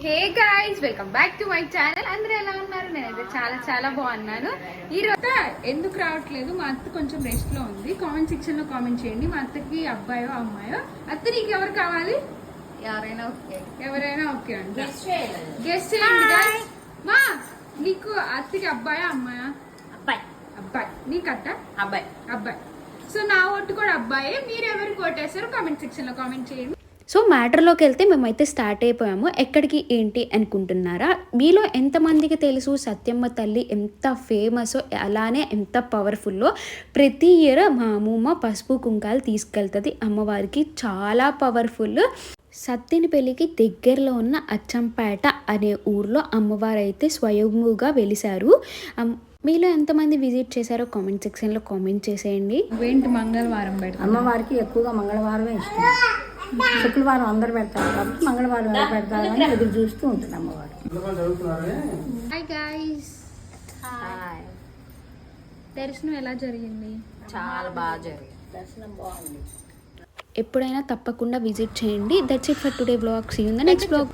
Hey guys, welcome back to my channel. అందరూ ఎలా ఉన్నారు? నేనైతే చాలా చాలా బాగున్నాను. ఈ రోజు ఎందుకు రావట్లేదు, మా అత్త కొంచెం రెస్ట్ లో ఉంది. కామెంట్ సెక్షన్ లో కామెంట్ చేయండి, మా అత్తకి అబ్బాయో అమ్మాయో. అత్త నీకు ఎవరు కావాలి? ఎవరైనా ఓకే అంట. గెస్ట్ చేయండి guys. మా నీకు అత్తకి అబ్బాయా అమ్మాయా? అబ్బాయి. నీకు అత్త? అబ్బాయి. సో నా ఓటు కూడా అబ్బాయే. మీరు ఎవరికి ఓటేసారు కామెంట్ సెక్షన్ లో కామెంట్ చేయండి. సో మ్యాటర్లోకి వెళ్తే మేమైతే స్టార్ట్ అయిపోయాము. ఎక్కడికి ఏంటి అనుకుంటున్నారా? మీలో ఎంతమందికి తెలుసు సత్యమ్మ తల్లి ఎంత ఫేమస్, అలానే ఎంత పవర్ఫుల్లో? ప్రతి ఇయర్ మా అమ్మమ్మ పసుపు కుంకాలు తీసుకెళ్తుంది అమ్మవారికి. చాలా పవర్ఫుల్. సత్యని పెళ్ళికి దగ్గరలో ఉన్న అచ్చంపేట అనే ఊర్లో అమ్మవారు అయితే స్వయంభూగా వెలిశారు. మీలో ఎంతమంది విజిట్ చేశారో కామెంట్ సెక్షన్లో కామెంట్ చేసేయండి. ఏంటి మంగళవారం పెడతాం? అమ్మవారికి ఎక్కువగా మంగళవారమే ఇష్టం. శుక్రవారం అందరు పెడతారు కాబట్టి మంగళవారం ఎవరు పెడతారు అని ఎదురు చూస్తూ ఉంటుంది అమ్మవారు. Hi guys. దర్శనం ఎలా జరిగింది? చాలా బాగా జరిగింది. దర్శనం బాగుంది. ఎప్పుడైనా తప్పకుండా విజిట్ చేయండి. That's it for today vlog. See you in the next vlog.